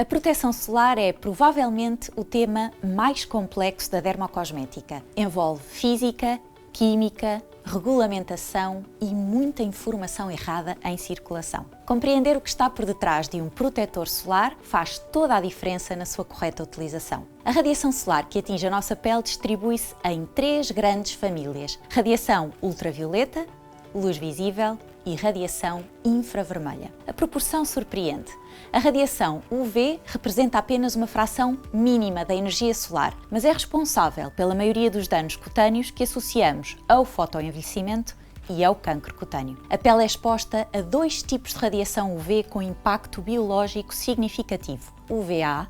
A proteção solar é provavelmente o tema mais complexo da dermocosmética. Envolve física, química, regulamentação e muita informação errada em circulação. Compreender o que está por detrás de um protetor solar faz toda a diferença na sua correta utilização. A radiação solar que atinge a nossa pele distribui-se em 3 grandes famílias: radiação ultravioleta, luz visível e radiação infravermelha. A proporção surpreende. A radiação UV representa apenas uma fração mínima da energia solar, mas é responsável pela maioria dos danos cutâneos que associamos ao fotoenvelhecimento e ao cancro cutâneo. A pele é exposta a 2 tipos de radiação UV com impacto biológico significativo: UVA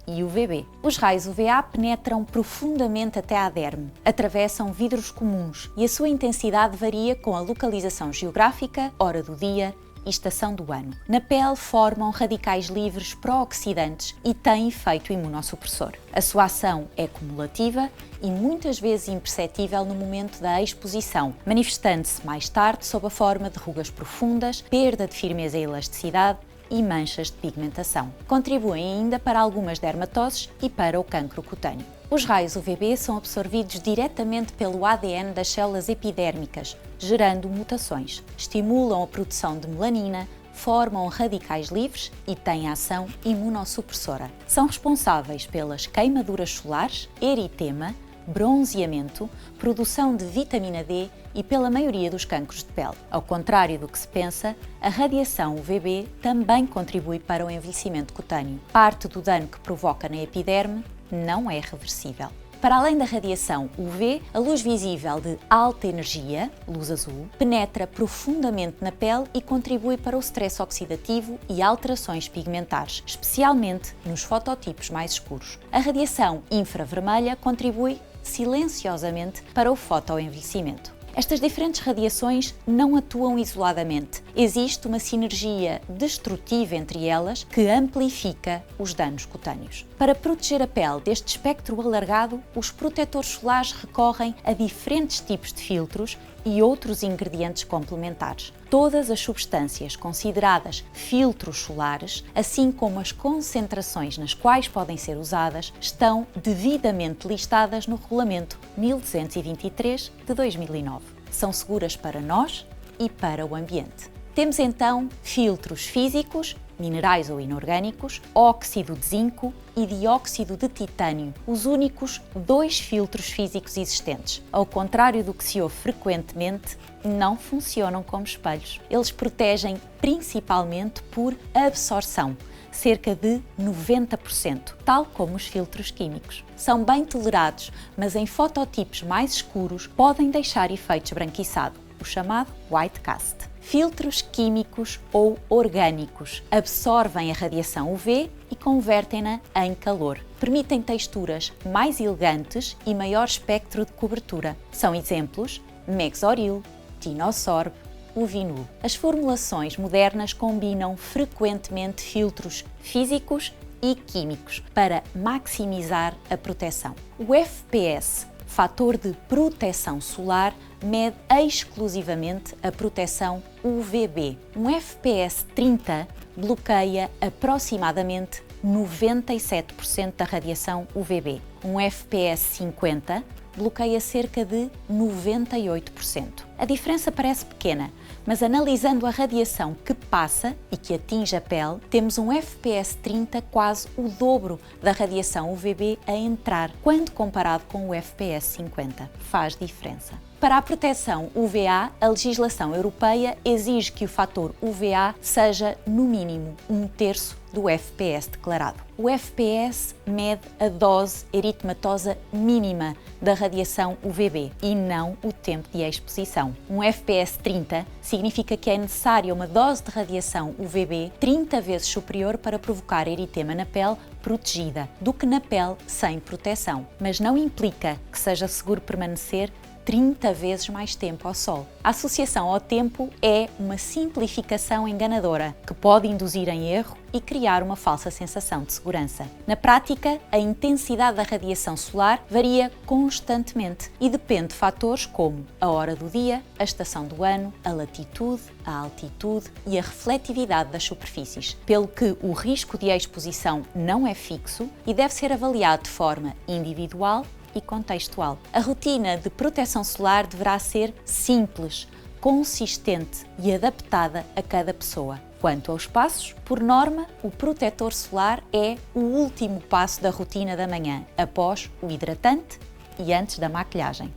e UVB. Os raios UVA penetram profundamente até à derme, atravessam vidros comuns e a sua intensidade varia com a localização geográfica, hora do dia e estação do ano. Na pele formam radicais livres pró-oxidantes e têm efeito imunossupressor. A sua ação é cumulativa e muitas vezes imperceptível no momento da exposição, manifestando-se mais tarde sob a forma de rugas profundas, perda de firmeza e elasticidade e manchas de pigmentação. Contribuem ainda para algumas dermatoses e para o cancro cutâneo. Os raios UVB são absorvidos diretamente pelo ADN das células epidérmicas, gerando mutações. Estimulam a produção de melanina, formam radicais livres e têm ação imunossupressora. São responsáveis pelas queimaduras solares, eritema, bronzeamento, produção de vitamina D e pela maioria dos cancros de pele. Ao contrário do que se pensa, a radiação UVB também contribui para o envelhecimento cutâneo. Parte do dano que provoca na epiderme não é reversível. Para além da radiação UV, a luz visível de alta energia, luz azul, penetra profundamente na pele e contribui para o stress oxidativo e alterações pigmentares, especialmente nos fototipos mais escuros. A radiação infravermelha contribui silenciosamente para o fotoenvelhecimento. Estas diferentes radiações não atuam isoladamente. Existe uma sinergia destrutiva entre elas que amplifica os danos cutâneos. Para proteger a pele deste espectro alargado, os protetores solares recorrem a diferentes tipos de filtros e outros ingredientes complementares. Todas as substâncias consideradas filtros solares, assim como as concentrações nas quais podem ser usadas, estão devidamente listadas no Regulamento 1223 de 2009. São seguras para nós e para o ambiente. Temos então filtros físicos, minerais ou inorgânicos, óxido de zinco e dióxido de titânio, os únicos 2 filtros físicos existentes. Ao contrário do que se ouve frequentemente, não funcionam como espelhos. Eles protegem principalmente por absorção, cerca de 90%, tal como os filtros químicos. São bem tolerados, mas em fototipos mais escuros podem deixar efeito esbranquiçado, o chamado white cast. Filtros químicos ou orgânicos absorvem a radiação UV e convertem-na em calor. Permitem texturas mais elegantes e maior espectro de cobertura. São exemplos Mexoril, Tinosorb, Uvinul. As formulações modernas combinam frequentemente filtros físicos e químicos para maximizar a proteção. O FPS, fator de proteção solar, mede exclusivamente a proteção UVB. Um FPS 30 bloqueia aproximadamente 97% da radiação UVB. Um FPS 50 bloqueia cerca de 98%. A diferença parece pequena, mas analisando a radiação que passa e que atinge a pele, temos um FPS 30 quase o dobro da radiação UVB a entrar, quando comparado com o FPS 50. Faz diferença. Para a proteção UVA, a legislação europeia exige que o fator UVA seja, no mínimo, 1/3 do FPS declarado. O FPS mede a dose eritematosa mínima da radiação UVB e não o tempo de exposição. Um FPS 30 significa que é necessária uma dose de radiação UVB 30 vezes superior para provocar eritema na pele protegida do que na pele sem proteção, mas não implica que seja seguro permanecer 30 vezes mais tempo ao sol. A associação ao tempo é uma simplificação enganadora que pode induzir em erro e criar uma falsa sensação de segurança. Na prática, a intensidade da radiação solar varia constantemente e depende de fatores como a hora do dia, a estação do ano, a latitude, a altitude e a refletividade das superfícies, pelo que o risco de exposição não é fixo e deve ser avaliado de forma individual e contextual. A rotina de proteção solar deverá ser simples, consistente e adaptada a cada pessoa. Quanto aos passos, por norma, o protetor solar é o último passo da rotina da manhã, após o hidratante e antes da maquilhagem.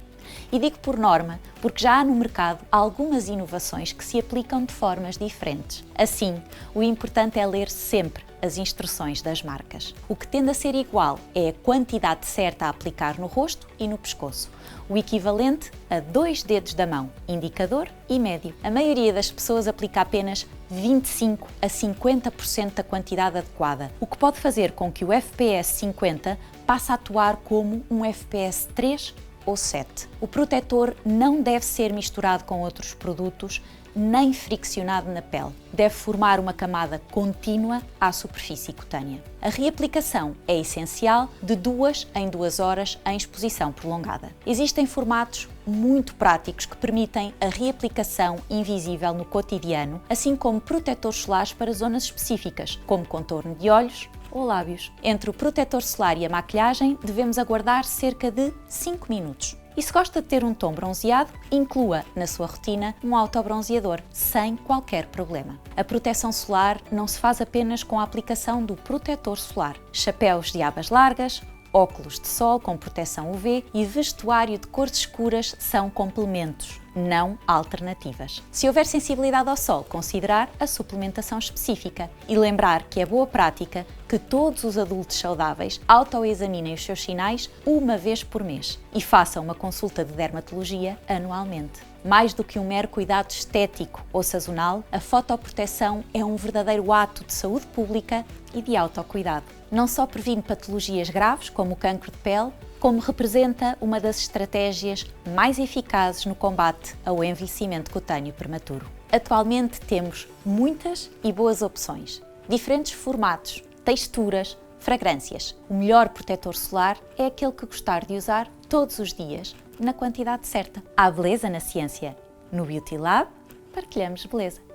E digo por norma porque já há no mercado algumas inovações que se aplicam de formas diferentes. Assim, o importante é ler sempre as instruções das marcas. O que tende a ser igual é a quantidade certa a aplicar no rosto e no pescoço, o equivalente a 2 dedos da mão, indicador e médio. A maioria das pessoas aplica apenas 25 a 50% da quantidade adequada, o que pode fazer com que o FPS 50 passe a atuar como um FPS 3 ou 7. O protetor não deve ser misturado com outros produtos nem friccionado na pele. Deve formar uma camada contínua à superfície cutânea. A reaplicação é essencial de 2 em 2 horas em exposição prolongada. Existem formatos muito práticos que permitem a reaplicação invisível no cotidiano, assim como protetores solares para zonas específicas, como contorno de olhos ou lábios. Entre o protetor solar e a maquilhagem, devemos aguardar cerca de 5 minutos. E se gosta de ter um tom bronzeado, inclua na sua rotina um autobronzeador, sem qualquer problema. A proteção solar não se faz apenas com a aplicação do protetor solar. Chapéus de abas largas, óculos de sol com proteção UV e vestuário de cores escuras são complementos, não alternativas. Se houver sensibilidade ao sol, considerar a suplementação específica e lembrar que é boa prática que todos os adultos saudáveis autoexaminem os seus sinais uma vez por mês e façam uma consulta de dermatologia anualmente. Mais do que um mero cuidado estético ou sazonal, a fotoproteção é um verdadeiro ato de saúde pública e de autocuidado. Não só previne patologias graves, como o cancro de pele, como representa uma das estratégias mais eficazes no combate ao envelhecimento cutâneo prematuro. Atualmente temos muitas e boas opções, diferentes formatos, texturas, fragrâncias. O melhor protetor solar é aquele que gostar de usar todos os dias, na quantidade certa. Há beleza na ciência. No Beauty Lab, partilhamos beleza.